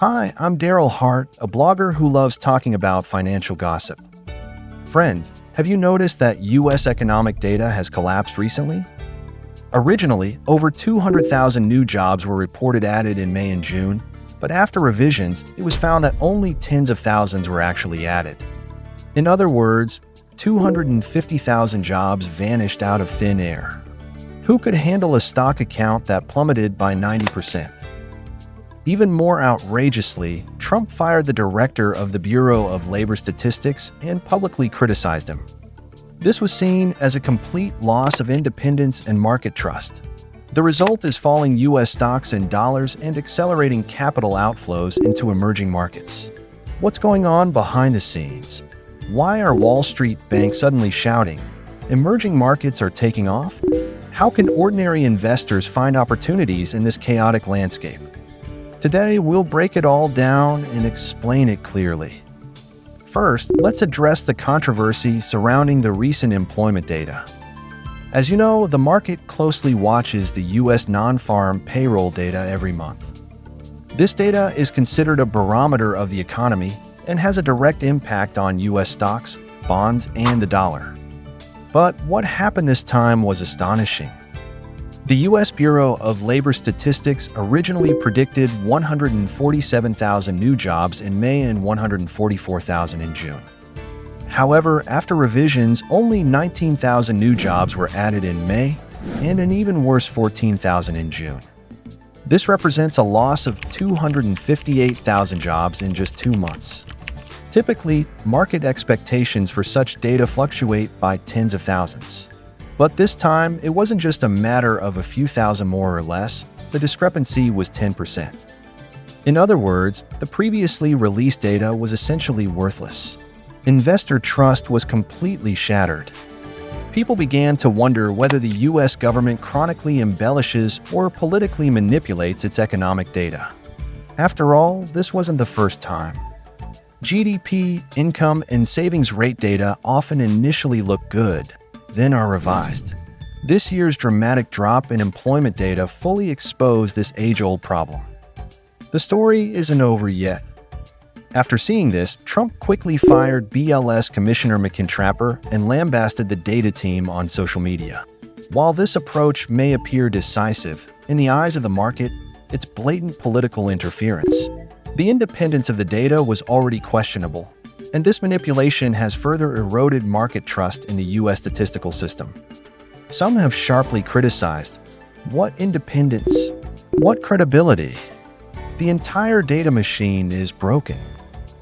Hi, I'm Daryl Hart, a blogger who loves talking about financial gossip. Friend, have you noticed that U.S. economic data has collapsed recently? Originally, over 200,000 new jobs were reported added in May and June, but after revisions, it was found that only tens of thousands were actually added. In other words, 250,000 jobs vanished out of thin air. Who could handle a stock account that plummeted by 90%? Even more outrageously, Trump fired the director of the Bureau of Labor Statistics and publicly criticized him. This was seen as a complete loss of independence and market trust. The result is falling U.S. stocks in dollars and accelerating capital outflows into emerging markets. What's going on behind the scenes? Why are Wall Street banks suddenly shouting, "Emerging markets are taking off"? How can ordinary investors find opportunities in this chaotic landscape? Today, we'll break it all down and explain it clearly. First, let's address the controversy surrounding the recent employment data. As you know, the market closely watches the U.S. non-farm payroll data every month. This data is considered a barometer of the economy and has a direct impact on U.S. stocks, bonds, and the dollar. But what happened this time was astonishing. The U.S. Bureau of Labor Statistics originally predicted 147,000 new jobs in May and 144,000 in June. However, after revisions, only 19,000 new jobs were added in May and an even worse 14,000 in June. This represents a loss of 258,000 jobs in just 2 months. Typically, market expectations for such data fluctuate by tens of thousands. But this time, it wasn't just a matter of a few thousand more or less, the discrepancy was 10%. In other words, the previously released data was essentially worthless. Investor trust was completely shattered. People began to wonder whether the U.S. government chronically embellishes or politically manipulates its economic data. After all, this wasn't the first time. GDP, income, and savings rate data often initially look good, then are revised. This year's dramatic drop in employment data fully exposed this age-old problem. The story isn't over yet. After seeing this, Trump quickly fired BLS Commissioner McIntyre and lambasted the data team on social media. While this approach may appear decisive, in the eyes of the market, it's blatant political interference. The independence of the data was already questionable, and this manipulation has further eroded market trust in the U.S. statistical system. Some have sharply criticized, what independence? What credibility? The entire data machine is broken.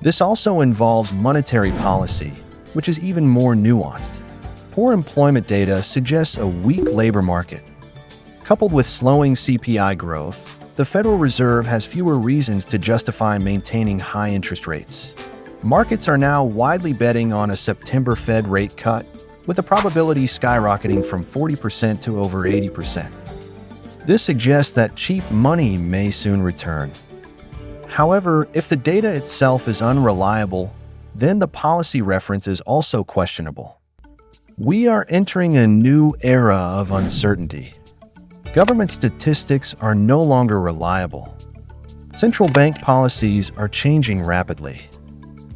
This also involves monetary policy, which is even more nuanced. Poor employment data suggests a weak labor market. Coupled with slowing CPI growth, the Federal Reserve has fewer reasons to justify maintaining high interest rates. Markets are now widely betting on a September Fed rate cut, with the probability skyrocketing from 40% to over 80%. This suggests that cheap money may soon return. However, if the data itself is unreliable, then the policy reference is also questionable. We are entering a new era of uncertainty. Government statistics are no longer reliable. Central bank policies are changing rapidly.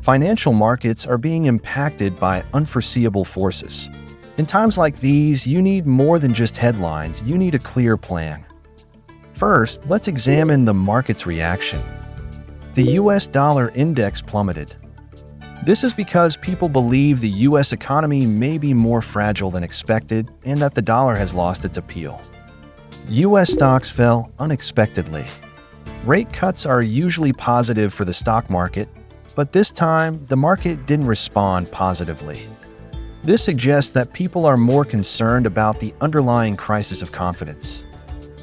Financial markets are being impacted by unforeseeable forces. In times like these, you need more than just headlines, you need a clear plan. First, let's examine the market's reaction. The US dollar index plummeted. This is because people believe the US economy may be more fragile than expected and that the dollar has lost its appeal. US stocks fell unexpectedly. Rate cuts are usually positive for the stock market, but this time, the market didn't respond positively. This suggests that people are more concerned about the underlying crisis of confidence.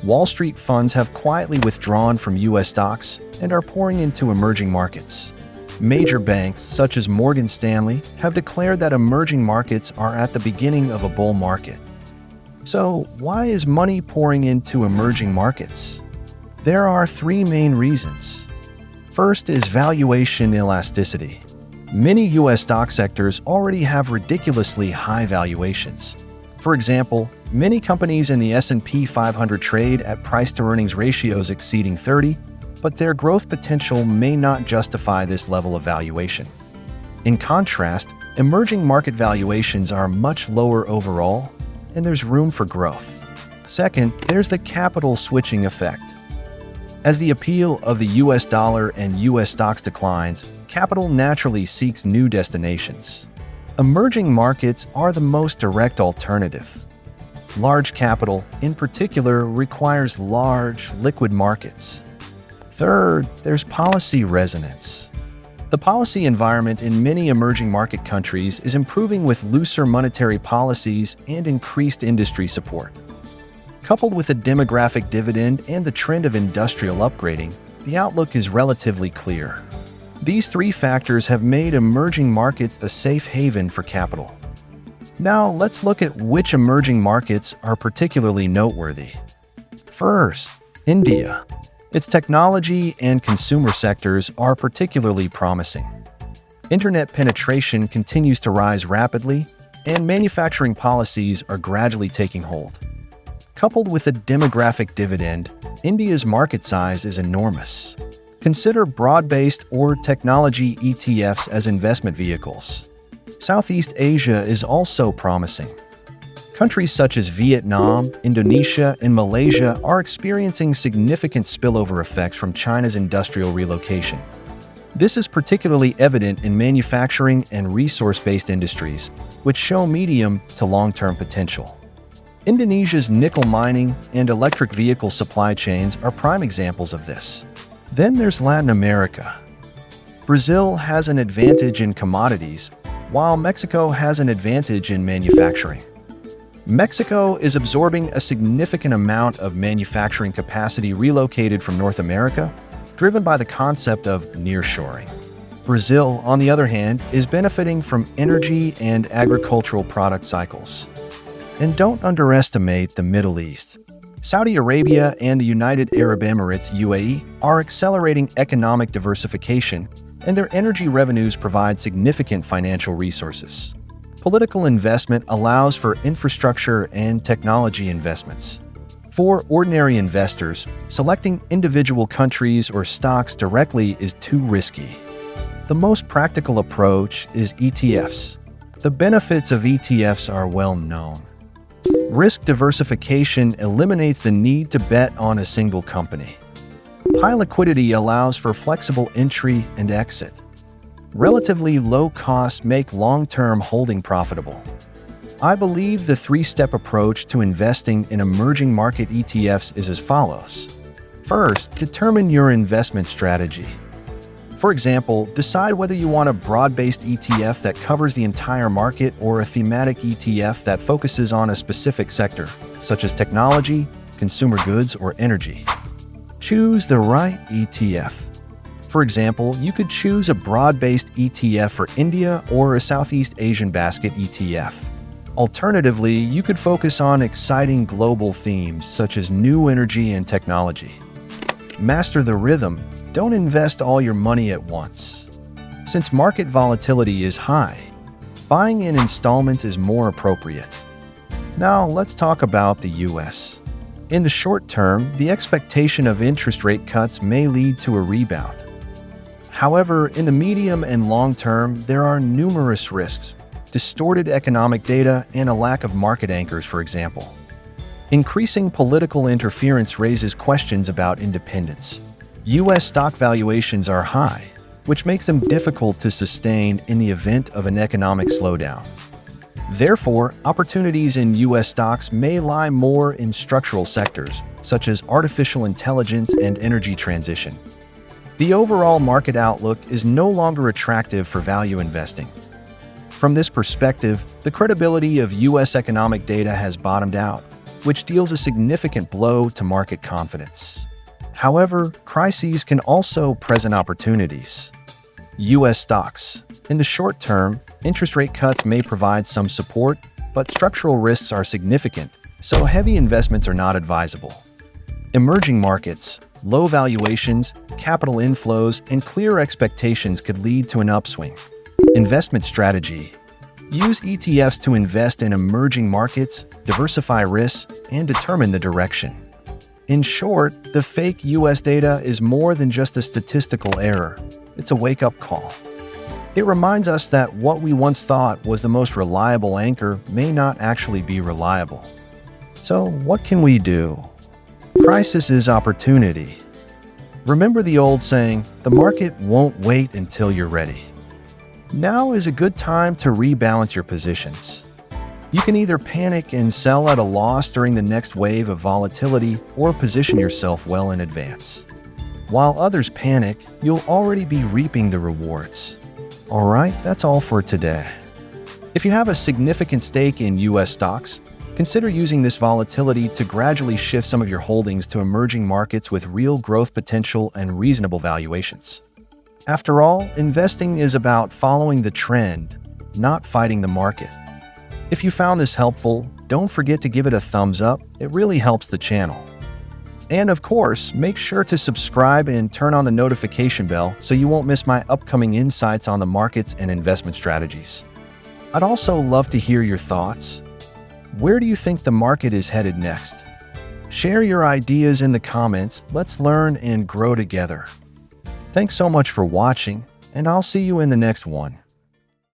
Wall Street funds have quietly withdrawn from U.S. stocks and are pouring into emerging markets. Major banks, such as Morgan Stanley, have declared that emerging markets are at the beginning of a bull market. So, why is money pouring into emerging markets? There are 3 main reasons. First is valuation elasticity. Many U.S. stock sectors already have ridiculously high valuations. For example, many companies in the S&P 500 trade at price-to-earnings ratios exceeding 30, but their growth potential may not justify this level of valuation. In contrast, emerging market valuations are much lower overall, and there's room for growth. Second, there's the capital switching effect. As the appeal of the US dollar and US stocks declines, capital naturally seeks new destinations. Emerging markets are the most direct alternative. Large capital, in particular, requires large, liquid markets. Third, there's policy resonance. The policy environment in many emerging market countries is improving with looser monetary policies and increased industry support. Coupled with a demographic dividend and the trend of industrial upgrading, the outlook is relatively clear. These three factors have made emerging markets a safe haven for capital. Now, let's look at which emerging markets are particularly noteworthy. First, India. Its technology and consumer sectors are particularly promising. Internet penetration continues to rise rapidly, and manufacturing policies are gradually taking hold. Coupled with a demographic dividend, India's market size is enormous. Consider broad-based or technology ETFs as investment vehicles. Southeast Asia is also promising. Countries such as Vietnam, Indonesia, and Malaysia are experiencing significant spillover effects from China's industrial relocation. This is particularly evident in manufacturing and resource-based industries, which show medium to long-term potential. Indonesia's nickel mining and electric vehicle supply chains are prime examples of this. Then there's Latin America. Brazil has an advantage in commodities, while Mexico has an advantage in manufacturing. Mexico is absorbing a significant amount of manufacturing capacity relocated from North America, driven by the concept of nearshoring. Brazil, on the other hand, is benefiting from energy and agricultural product cycles. And don't underestimate the Middle East. Saudi Arabia and the United Arab Emirates (UAE) are accelerating economic diversification, and their energy revenues provide significant financial resources. Political investment allows for infrastructure and technology investments. For ordinary investors, selecting individual countries or stocks directly is too risky. The most practical approach is ETFs. The benefits of ETFs are well known. Risk diversification eliminates the need to bet on a single company. High liquidity allows for flexible entry and exit. Relatively low costs make long-term holding profitable. I believe the three-step approach to investing in emerging market ETFs is as follows. First, determine your investment strategy. For example, decide whether you want a broad-based ETF that covers the entire market or a thematic ETF that focuses on a specific sector, such as technology, consumer goods, or energy. Choose the right ETF. For example, you could choose a broad-based ETF for India or a Southeast Asian basket ETF. Alternatively, you could focus on exciting global themes such as new energy and technology. Master the rhythm. Don't invest all your money at once. Since market volatility is high, buying in installments is more appropriate. Now, let's talk about the US. In the short term, the expectation of interest rate cuts may lead to a rebound. However, in the medium and long term, there are numerous risks. Distorted economic data and a lack of market anchors, for example. Increasing political interference raises questions about independence. U.S. stock valuations are high, which makes them difficult to sustain in the event of an economic slowdown. Therefore, opportunities in U.S. stocks may lie more in structural sectors, such as artificial intelligence and energy transition. The overall market outlook is no longer attractive for value investing. From this perspective, the credibility of U.S. economic data has bottomed out, which deals a significant blow to market confidence. However, crises can also present opportunities. U.S. stocks. In the short term, interest rate cuts may provide some support, but structural risks are significant, so heavy investments are not advisable. Emerging markets. Low valuations, capital inflows, and clear expectations could lead to an upswing. Investment strategy. Use ETFs to invest in emerging markets, diversify risks, and determine the direction. In short, the fake US data is more than just a statistical error. It's a wake-up call. It reminds us that what we once thought was the most reliable anchor may not actually be reliable. So, what can we do? Crisis is opportunity. Remember the old saying, the market won't wait until you're ready. Now is a good time to rebalance your positions. You can either panic and sell at a loss during the next wave of volatility or position yourself well in advance. While others panic, you'll already be reaping the rewards. Alright, that's all for today. If you have a significant stake in US stocks, consider using this volatility to gradually shift some of your holdings to emerging markets with real growth potential and reasonable valuations. After all, investing is about following the trend, not fighting the market. If you found this helpful, don't forget to give it a thumbs up. It really helps the channel. And of course, make sure to subscribe and turn on the notification bell so you won't miss my upcoming insights on the markets and investment strategies. I'd also love to hear your thoughts. Where do you think the market is headed next? Share your ideas in the comments. Let's learn and grow together. Thanks so much for watching, and I'll see you in the next one.